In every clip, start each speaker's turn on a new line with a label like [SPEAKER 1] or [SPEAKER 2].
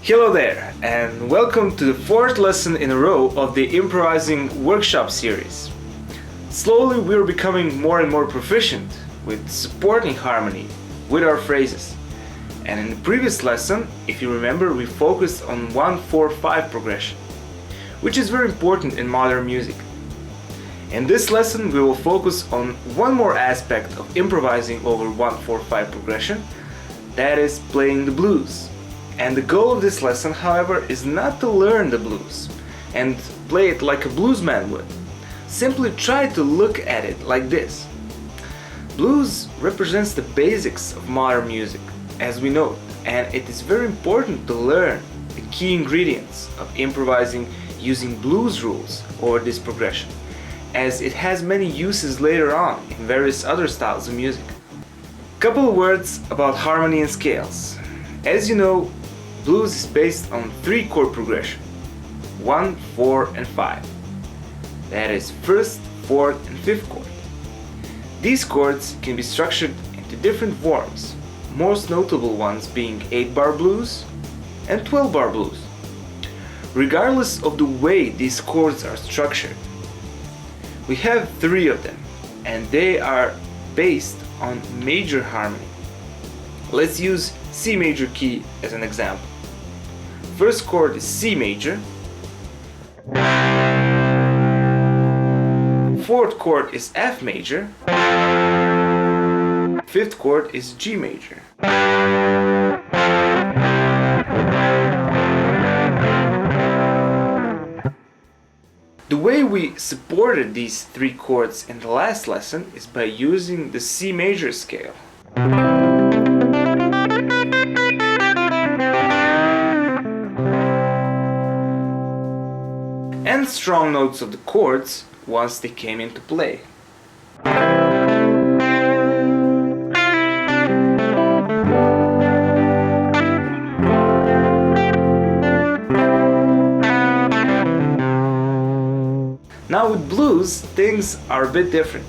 [SPEAKER 1] Hello there, and welcome to the fourth lesson in a row of the Improvising workshop series. Slowly we're becoming more and more proficient with supporting harmony with our phrases. And in the previous lesson, if you remember, we focused on 1-4-5 progression, which is very important in modern music. In this lesson we will focus on one more aspect of improvising over 1-4-5 progression, that is playing the blues. And the goal of this lesson, however, is not to learn the blues and play it like a bluesman would. Simply try to look at it like this. Blues represents the basics of modern music, as we know, and it is very important to learn the key ingredients of improvising using blues rules over this progression, as it has many uses later on in various other styles of music. Couple of words about harmony and scales. As you know, blues is based on 3-chord progression, 1, 4, and 5. That is 1st, 4th, and 5th chord. These chords can be structured into different forms, most notable ones being 8-bar blues and 12-bar blues. Regardless of the way these chords are structured, we have 3 of them, and they are based on major harmony. Let's use C major key as an example. First chord is C major, 4th chord is F major, 5th chord is G major. The way we supported these 3 chords in the last lesson is by using the C major scale. And strong notes of the chords once they came into play. Now with blues, things are a bit different.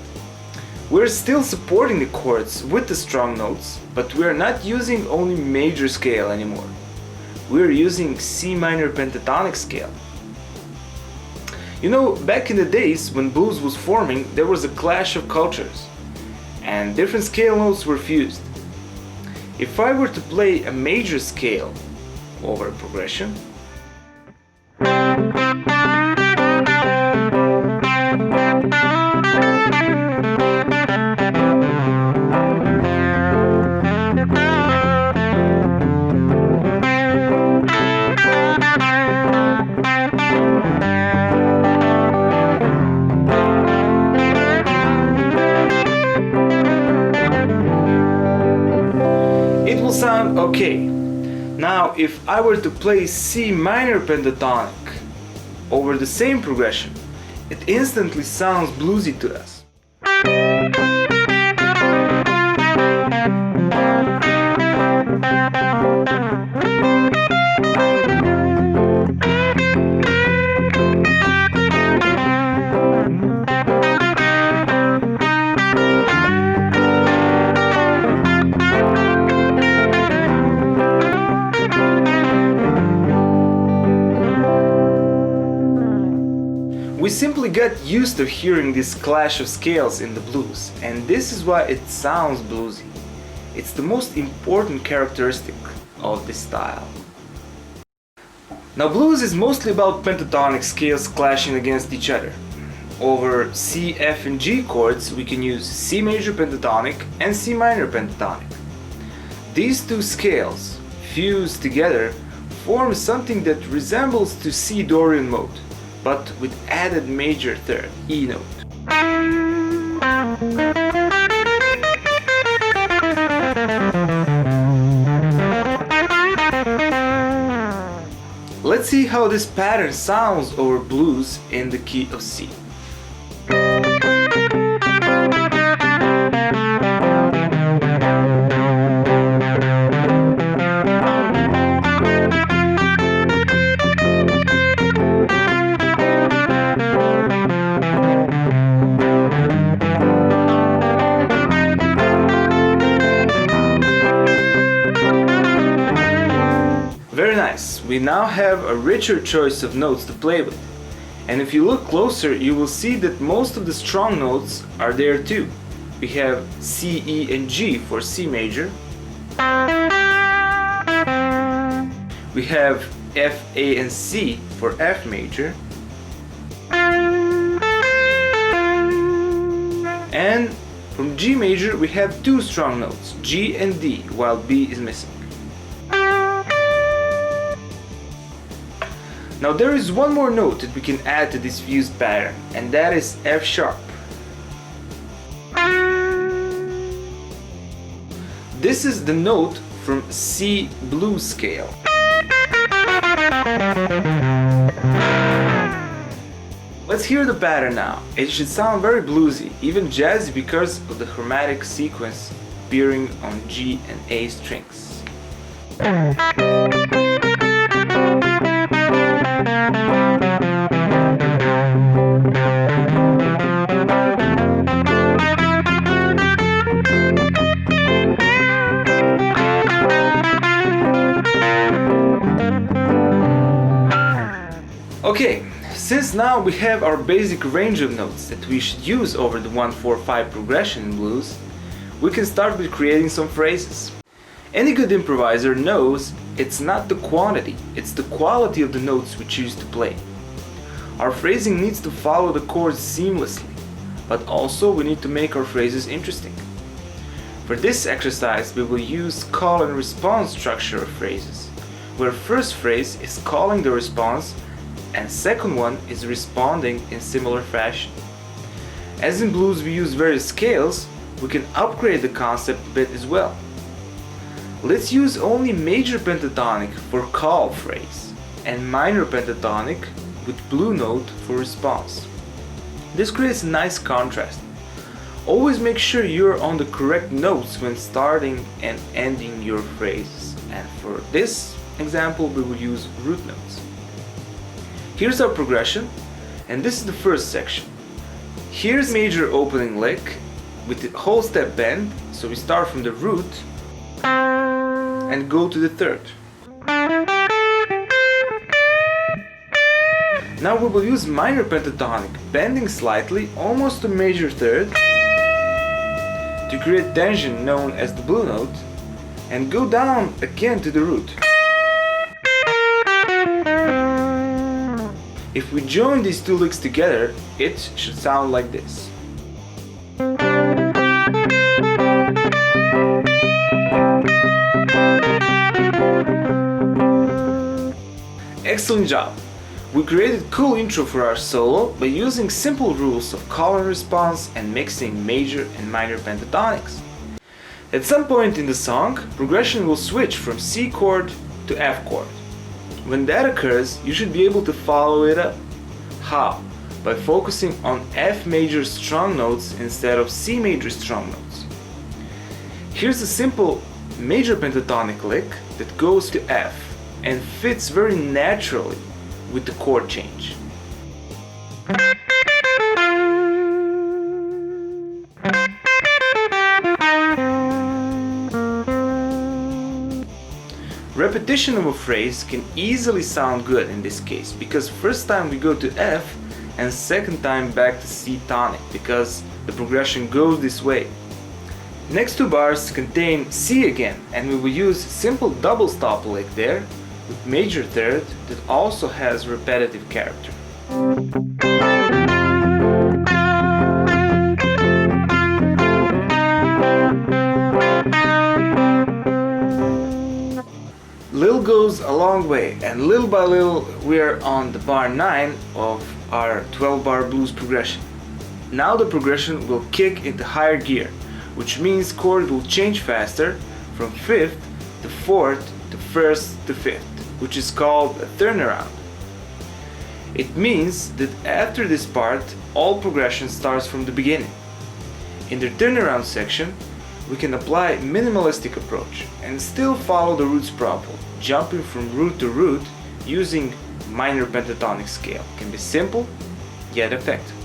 [SPEAKER 1] We're still supporting the chords with the strong notes, but we're not using only major scale anymore. We're using C minor pentatonic scale. You know, back in the days when blues was forming, there was a clash of cultures, and different scale notes were fused. If I were to play a major scale over a progression, it will sound okay. Now, if I were to play C minor pentatonic over the same progression, it instantly sounds bluesy to us. We simply got used to hearing this clash of scales in the blues, and this is why it sounds bluesy. It's the most important characteristic of this style. Now, blues is mostly about pentatonic scales clashing against each other. Over C, F, and G chords, we can use C major pentatonic and C minor pentatonic. These 2 scales, fused together, form something that resembles to C Dorian mode, but with added major 3rd, E note. Let's see how this pattern sounds over blues in the key of C. nice. We now have a richer choice of notes to play with. And if you look closer, you will see that most of the strong notes are there too. We have C, E, and G for C major. We have F, A, and C for F major. And from G major we have two strong notes, G and D, while B is missing. Now there is one more note that we can add to this fused pattern, and that is F sharp. This is the note from C blues scale. Let's hear the pattern now. It should sound very bluesy, even jazzy, because of the chromatic sequence appearing on G and A strings. Okay, since now we have our basic range of notes that we should use over the 1-4-5 progression in blues, we can start with creating some phrases. Any good improviser knows it's not the quantity, it's the quality of the notes we choose to play. Our phrasing needs to follow the chords seamlessly, but also we need to make our phrases interesting. For this exercise we will use call and response structure of phrases, where first phrase is calling the response and second one is responding in similar fashion. As in blues we use various scales, we can upgrade the concept a bit as well. Let's use only major pentatonic for call phrase and minor pentatonic with blue note for response. This creates a nice contrast. Always make sure you're on the correct notes when starting and ending your phrases, and for this example we will use root notes. Here's our progression, and this is the first section. Here's major opening lick with the whole step bend, so we start from the root and go to the third. Now we will use minor pentatonic, bending slightly almost to major third to create tension known as the blue note, and go down again to the root. If we join these two licks together, it should sound like this. Excellent job! We created a cool intro for our solo by using simple rules of call and response and mixing major and minor pentatonics. At some point in the song, progression will switch from C chord to F chord. When that occurs, you should be able to follow it up. How? By focusing on F major strong notes instead of C major strong notes. Here's a simple major pentatonic lick that goes to F and fits very naturally with the chord change. Repetition of a phrase can easily sound good in this case, because first time we go to F and second time back to C tonic, because the progression goes this way. Next two bars contain C again, and we will use simple double stop lick there with major third that also has repetitive character. Little goes a long way, and little by little we are on the bar 9 of our 12-bar blues progression. Now the progression will kick into higher gear, which means chord will change faster from 5th to 4th to 1st to 5th, which is called a turnaround. It means that after this part, all progression starts from the beginning. In the turnaround section, we can apply minimalistic approach and still follow the roots properly, jumping from root to root using minor pentatonic scale. It can be simple, yet effective.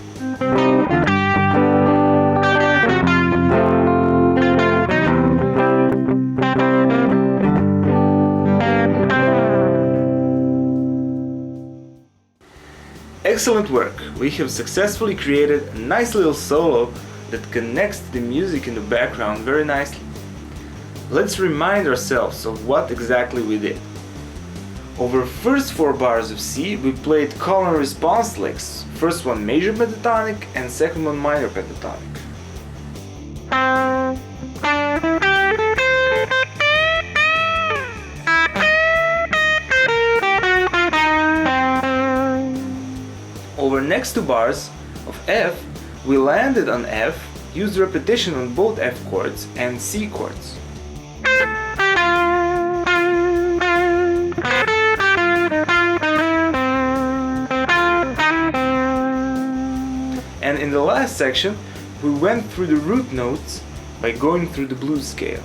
[SPEAKER 1] Excellent work! We have successfully created a nice little solo that connects to the music in the background very nicely. Let's remind ourselves of what exactly we did. Over first 4 bars of C, we played call and response licks. First one major pentatonic and second one minor pentatonic. Over next 2 bars of F, we landed on F, used repetition on both F chords and C chords. And in the last section, we went through the root notes by going through the blues scale.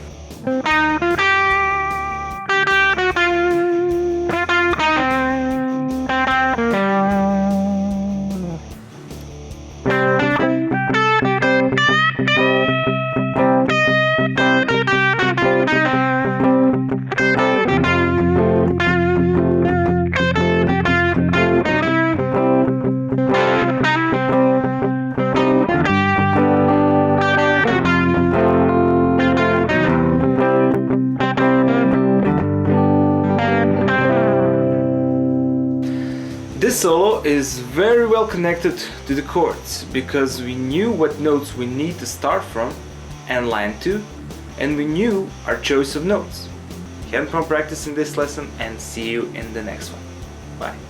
[SPEAKER 1] This solo is very well connected to the chords because we knew what notes we need to start from and land to, and we knew our choice of notes. Have fun practicing this lesson and see you in the next one. Bye.